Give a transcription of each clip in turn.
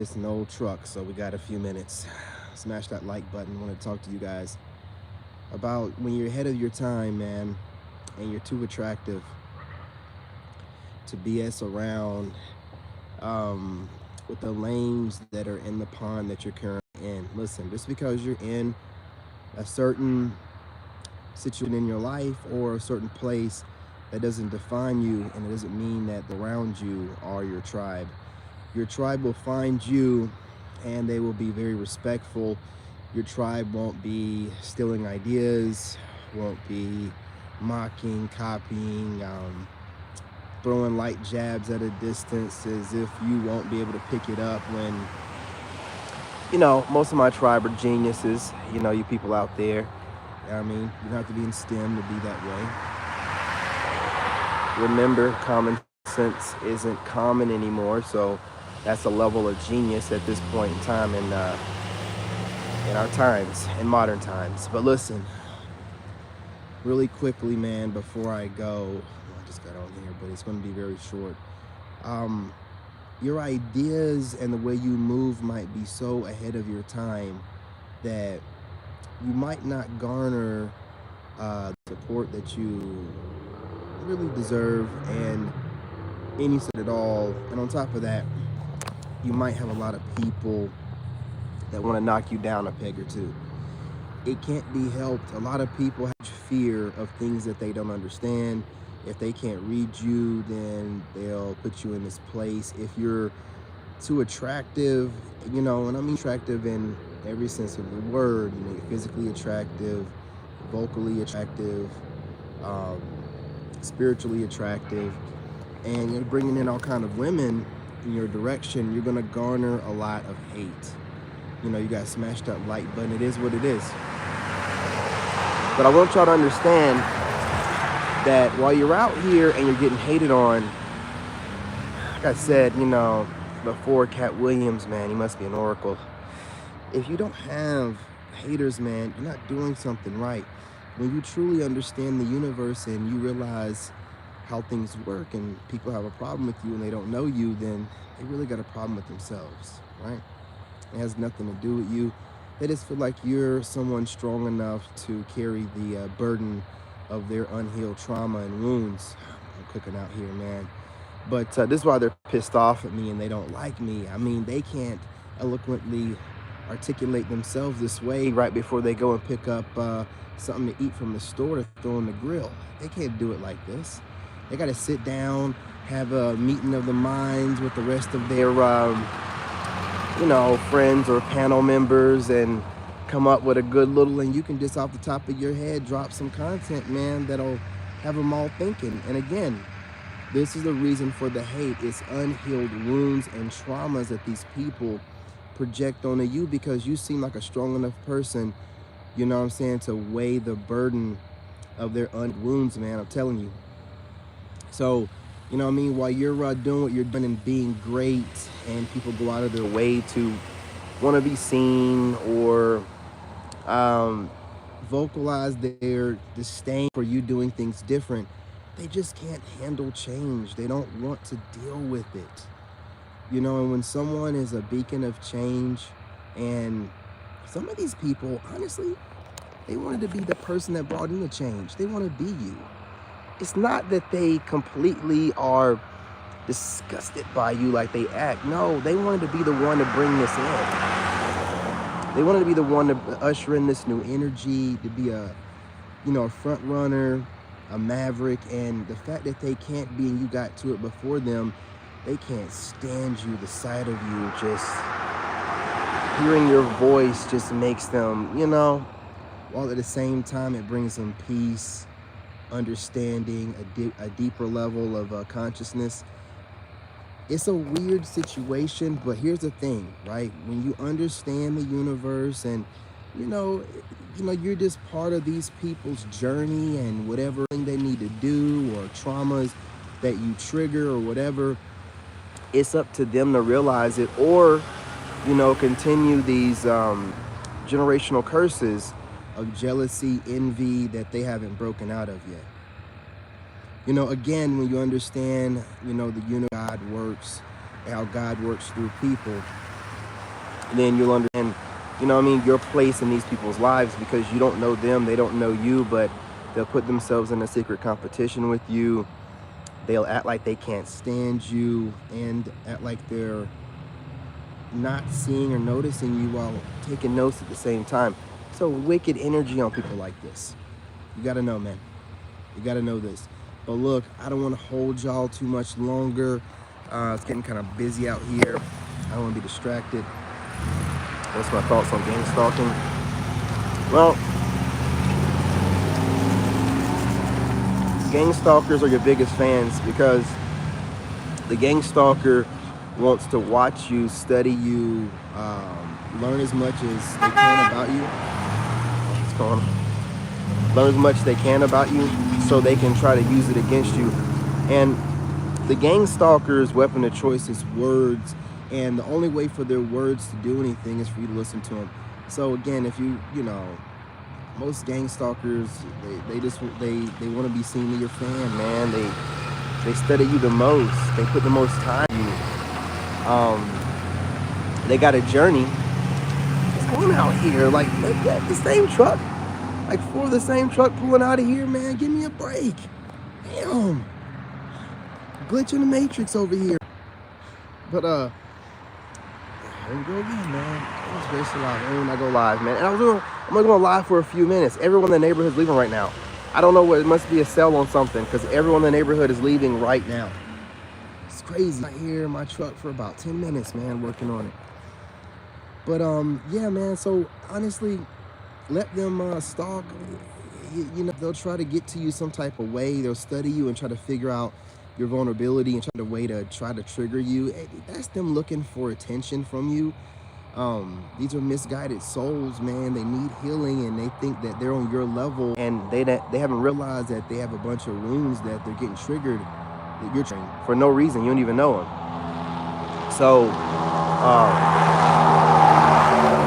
It's an old truck, so we got a few minutes. Smash that like button. I want to talk to you guys about when you're ahead of your time, man, and you're too attractive to BS around with the lames that are in the pond that you're currently in. Listen, just because you're in a certain situation in your life or a certain place, that doesn't define you, and it doesn't mean that around you are your tribe. Your tribe will find you and they will be very respectful. Your tribe won't be stealing ideas, won't be mocking, copying, throwing light jabs at a distance as if you won't be able to pick it up when, most of my tribe are geniuses, you people out there. I mean, you don't have to be in STEM to be that way. Remember, common sense isn't common anymore, so that's a level of genius at this point in time in our times, in modern times. But listen, really quickly, man, before I go, I just got on here, but it's going to be very short. Your ideas and the way you move might be so ahead of your time that you might not garner support that you really deserve and any support at all. And on top of that, you might have a lot of people that want to knock you down a peg or two. It can't be helped. A lot of people have fear of things that they don't understand. If they can't read you, then they'll put you in this place. If you're too attractive, and I mean attractive in every sense of the word, you're physically attractive, vocally attractive, spiritually attractive, and you're bringing in all kind of women in your direction, you're gonna garner a lot of hate. You got smashed up like button. It is what it is. But I want y'all to understand that while you're out here and you're getting hated on, like I said, before, Cat Williams, man, he must be an oracle. If you don't have haters, man, you're not doing something right. When you truly understand the universe and you realize how things work and people have a problem with you and they don't know you, then they really got a problem with themselves, right? It has nothing to do with you. They just feel like you're someone strong enough to carry the burden of their unhealed trauma and wounds. I'm cooking out here, man. But this is why they're pissed off at me and they don't like me. I mean, they can't eloquently articulate themselves this way right before they go and pick up something to eat from the store to throw on the grill. They can't do it like this. They got to sit down, have a meeting of the minds with the rest of their, friends or panel members and come up with a good little, and you can just off the top of your head drop some content, man, that'll have them all thinking. And again, this is the reason for the hate. It's unhealed wounds and traumas that these people project onto you because you seem like a strong enough person, to weigh the burden of their wounds, man. I'm telling you. So, while you're doing what you're doing and being great, and people go out of their way to want to be seen or vocalize their disdain for you doing things different, they just can't handle change. They don't want to deal with it. And when someone is a beacon of change, and some of these people, honestly, they wanted to be the person that brought in the change. They want to be you. It's not that they completely are disgusted by you like they act. No, they wanted to be the one to bring this in. They wanted to be the one to usher in this new energy, to be a front runner, a maverick. And the fact that they can't be and you got to it before them, they can't stand you. The sight of you, just hearing your voice just makes them, while at the same time it brings them peace, understanding, a deeper level of consciousness. It's a weird situation, but here's the thing, right? When you understand the universe and you're just part of these people's journey and whatever thing they need to do or traumas that you trigger or whatever, it's up to them to realize it or continue these generational curses of jealousy, envy that they haven't broken out of yet. Again, when you understand, the God works, how God works through people, then you'll understand, you know what I mean, your place in these people's lives, because you don't know them, they don't know you, but they'll put themselves in a secret competition with you. They'll act like they can't stand you and act like they're not seeing or noticing you while taking notes at the same time. So wicked energy on people like this. You got to know, man. You got to know this. But look, I don't want to hold y'all too much longer. It's getting kind of busy out here. I don't want to be distracted. What's my thoughts on gang stalking? Well, gang stalkers are your biggest fans, because the gang stalker wants to watch you, study you, learn as much as they can about you. What's going on? Learn as much as they can about you so they can try to use it against you. And the gang stalker's weapon of choice is words, and the only way for their words to do anything is for you to listen to them. So again, if you know, most gang stalkers, they want to be seen to your fan, man. They study you the most. They put the most time in you. They got a journey. What's going out here? Like the same truck, like 4 of the same truck pulling out of here, man. Give me a break. Damn. Glitch in the matrix over here. But here we go again, man. I was very live. When I go live, man. And I'm gonna go live for a few minutes. Everyone in the neighborhood is leaving right now. I don't know what, it must be a sell on something, because everyone in the neighborhood is leaving right now. It's crazy. I'm here in my truck for about 10 minutes, man, working on it. But yeah, man. So honestly, let them stalk. You know, they'll try to get to you some type of way. They'll study you and try to figure out your vulnerability and try to trigger you. That's them looking for attention from you. These are misguided souls, man. They need healing, and they think that they're on your level, and they haven't realized that they have a bunch of wounds that they're getting triggered, that you're training for no reason. You don't even know them. So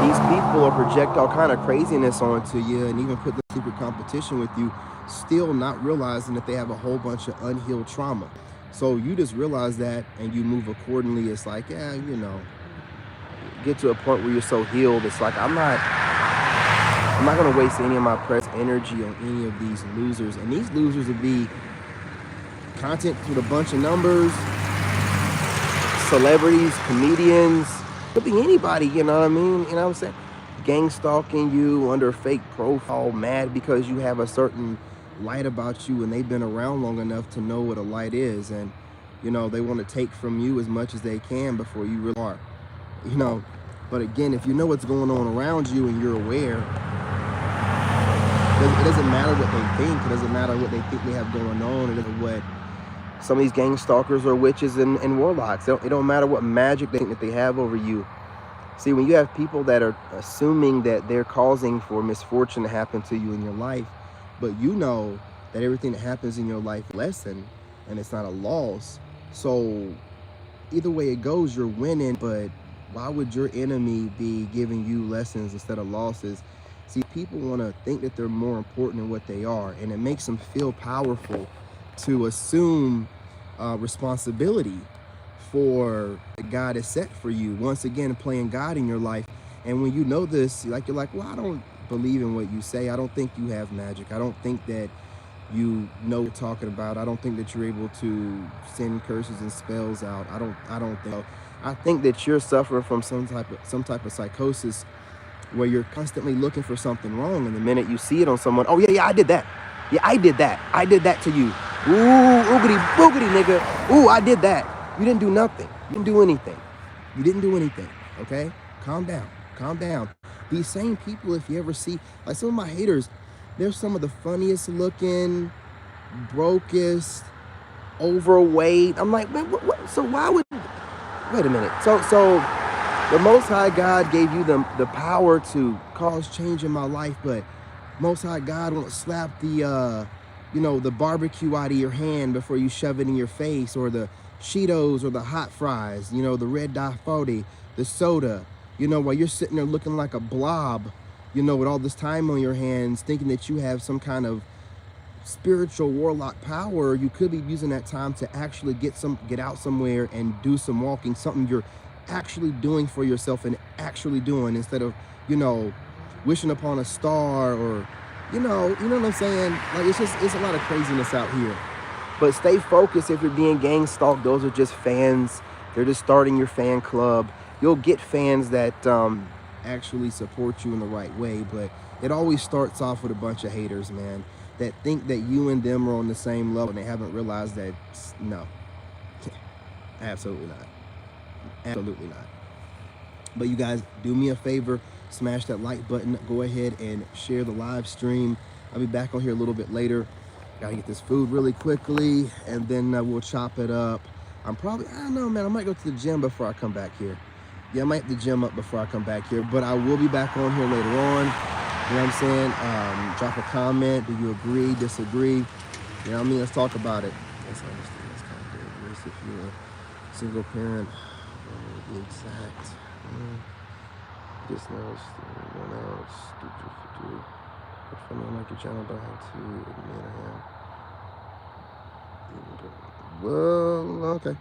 these people will project all kind of craziness onto you, and even put the secret competition with you, still not realizing that they have a whole bunch of unhealed trauma. So you just realize that, and you move accordingly. It's like, yeah, you know, get to a point where you're so healed. It's like, I'm not gonna waste any of my precious energy on any of these losers. And these losers will be content with a bunch of numbers, celebrities, comedians, could be anybody, you know what I mean? You know what I'm saying? Gang stalking you under a fake profile, mad because you have a certain light about you, and they've been around long enough to know what a light is, and you know, they want to take from you as much as they can before you really are, you know. But again, if you know what's going on around you and you're aware, it doesn't matter what they think. It doesn't matter what they think they have going on. It doesn't what some of these gang stalkers are witches and warlocks. It don't matter what magic they think that they have over you. See, when you have people that are assuming that they're causing for misfortune to happen to you in your life, but you know that everything that happens in your life is a lesson and it's not a loss. So either way it goes, you're winning. But why would your enemy be giving you lessons instead of losses? See, people want to think that they're more important than what they are, and it makes them feel powerful to assume responsibility for what God has set for you. Once again, playing God in your life. And when you know this, like, you're like, well, I don't believe in what you say. I don't think you have magic. I don't think that you know what you're talking about. I don't think that you're able to send curses and spells out. I don't think so. I think that you're suffering from some type of psychosis where you're constantly looking for something wrong, and the minute you see it on someone, oh yeah, I did that. Yeah, I did that to you. Ooh, oogity boogity, nigga. Ooh, I did that. You didn't do nothing. You didn't do anything. You didn't do anything. Okay? Calm down. Calm down. These same people, if you ever see, like some of my haters, they're some of the funniest looking, brokest, overweight. I'm like, man, what? So why would, wait a minute. So the Most High God gave you the power to cause change in my life, but Most High God won't slap the, the barbecue out of your hand before you shove it in your face, or the Cheetos or the hot fries, the red dye 40, the soda, while you're sitting there looking like a blob, with all this time on your hands, thinking that you have some kind of spiritual warlock power. You could be using that time to actually get out somewhere and do some walking, something you're actually doing for yourself and actually doing, instead of, you know, wishing upon a star, or, you know what I'm saying? Like, it's a lot of craziness out here. But stay focused. If you're being gang stalked, those are just fans. They're just starting your fan club. You'll get fans that actually support you in the right way, but it always starts off with a bunch of haters, man, that think that you and them are on the same level, and they haven't realized that, no, absolutely not. Absolutely not. But you guys, do me a favor, smash that like button, go ahead and share the live stream. I'll be back on here a little bit later. Gotta get this food really quickly, and then we'll chop it up. I don't know, man, I might go to the gym before I come back here. Yeah, I might hit the gym up before I come back here, but I will be back on here later on. You know what I'm saying? Drop a comment. Do you agree, disagree? You know what I mean? Let's talk about it. That's kind of dangerous if you're a single parent. The exact. Just noticed one else. But for me, I like your channel, but I have to admit I am. Well, okay.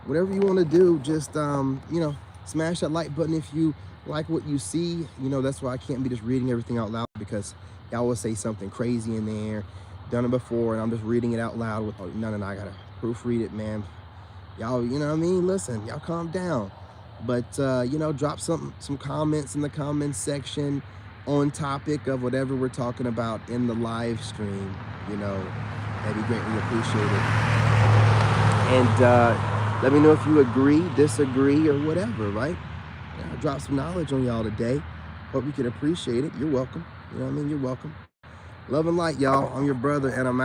Whatever you want to do, just you know, smash that like button if you like what you see. You know, that's why I can't be just reading everything out loud, because y'all will say something crazy in there. Done it before, and I'm just reading it out loud with none. I gotta proofread it, man. Y'all, you know what I mean? Listen, y'all calm down. But you know, drop some comments in the comments section on topic of whatever we're talking about in the live stream. You know, that'd be greatly appreciated. And let me know if you agree, disagree, or whatever, right? Yeah, I dropped some knowledge on y'all today. Hope you can appreciate it. You're welcome. You know what I mean? You're welcome. Love and light, y'all. I'm your brother, and I'm out.